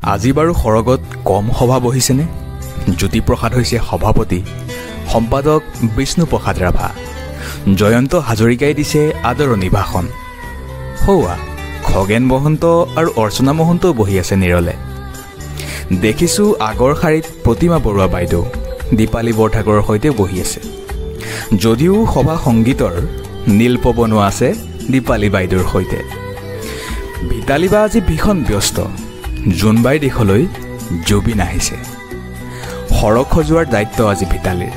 আজি বাৰু সৰগত কম সভা বহিছেনে? জ্যোতিপ্ৰসাদ হৈছে সভাপতি, সম্পাদক বিষ্ণুপ্ৰসাদ ৰাভা, জয়ন্ত হাজৰিকাই দিছে আদৰণি ভাষণ। সৌৱা খগেন মহন্ত আৰু অৰ্চনা মহন্তও বহি আছে নিৰলে। দেখিছোঁ আগৰ শাৰীত প্ৰতিমা বৰুৱা বাইদেউ দীপালী বৰঠাকুৰৰ সৈতে বহি আছে। যদিও সভা সংগীতৰ নীলপৱনো আছে দীপালী বাইদেউৰ সৈতে। ভিতালী বা আজি ভীষণ ব্যস্ত। জোনবাইৰ দেশলৈ জুবিন আহিছে। সৰগ সজোৱাৰ দায়িত্ব আজি ভিতালীৰ।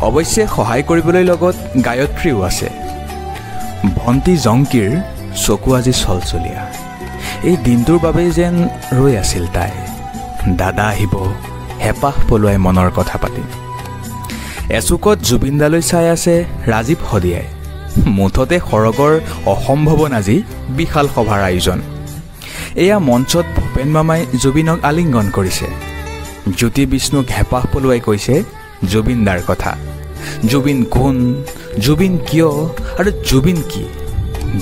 অৱশ্যে সহায় কৰিবলৈ লগত গায়ত্ৰীও আছে। ভণ্টি জংকীৰ চকু আজি চলচলীয়া। এই দিনটোৰ বাবেই যেন ৰৈ আছিল তাই। দাদা আহিব, হেঁপাহ পলুৱাই মনৰ কথা পাতিম। এচুকত জুবিনদালৈ চাই আছে ৰাজীৱ শদিয়াই। মুঠতে সৰগৰ অসম্ভৱন আজি বিশাল সভাৰ আয়োজন। এয়া মঞ্চত ভূপেন মামাই জুবিনক আলিংগন কৰিছে। জ্যোতি বিষ্ণুক হেঁপাহ পলুৱাই কৈছে জুবিনদাৰ কথা। জুবিন কোন, জুবিন কিয় আৰু জুবিন কি?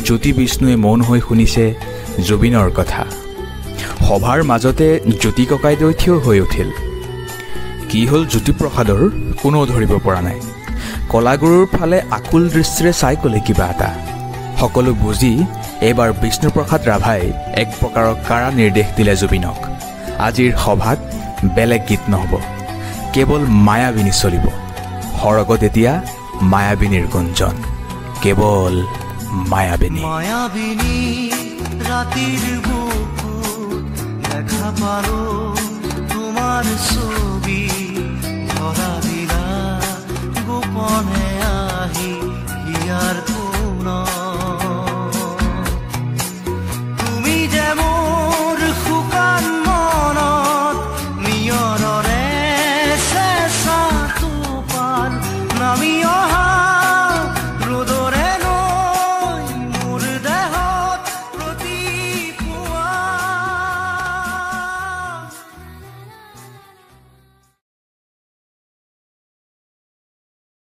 জ্যোতি বিষ্ণুৱে মৌন হৈ শুনিছে জুবিনৰ কথা। সভাৰ মাজতে জ্যোতি ককাইদেউ থিয় হৈ উঠিল। কি হ'ল জ্যোতিপ্ৰসাদৰ কোনেও ধৰিব পৰা নাই। কলাগুৰুৰ ফালে আকুল দৃষ্টিৰে চাই ক'লে কিবা এটা। সকলো বুজি এইবাৰ বিষ্ণুপ্ৰসাদ ৰাভাই এক প্ৰকাৰৰ কাৰা নিৰ্দেশ দিলে জুবিনক। আজিৰ সভাত বেলেগ গীত নহ'ব, কেৱল মায়াবিনী চলিব। সৰগত এতিয়া মায়াবিনীৰ গুঞ্জন, কেৱল মায়াবিনী। মায়াবিনী ৰাতিৰ বুকুত দেখা পালো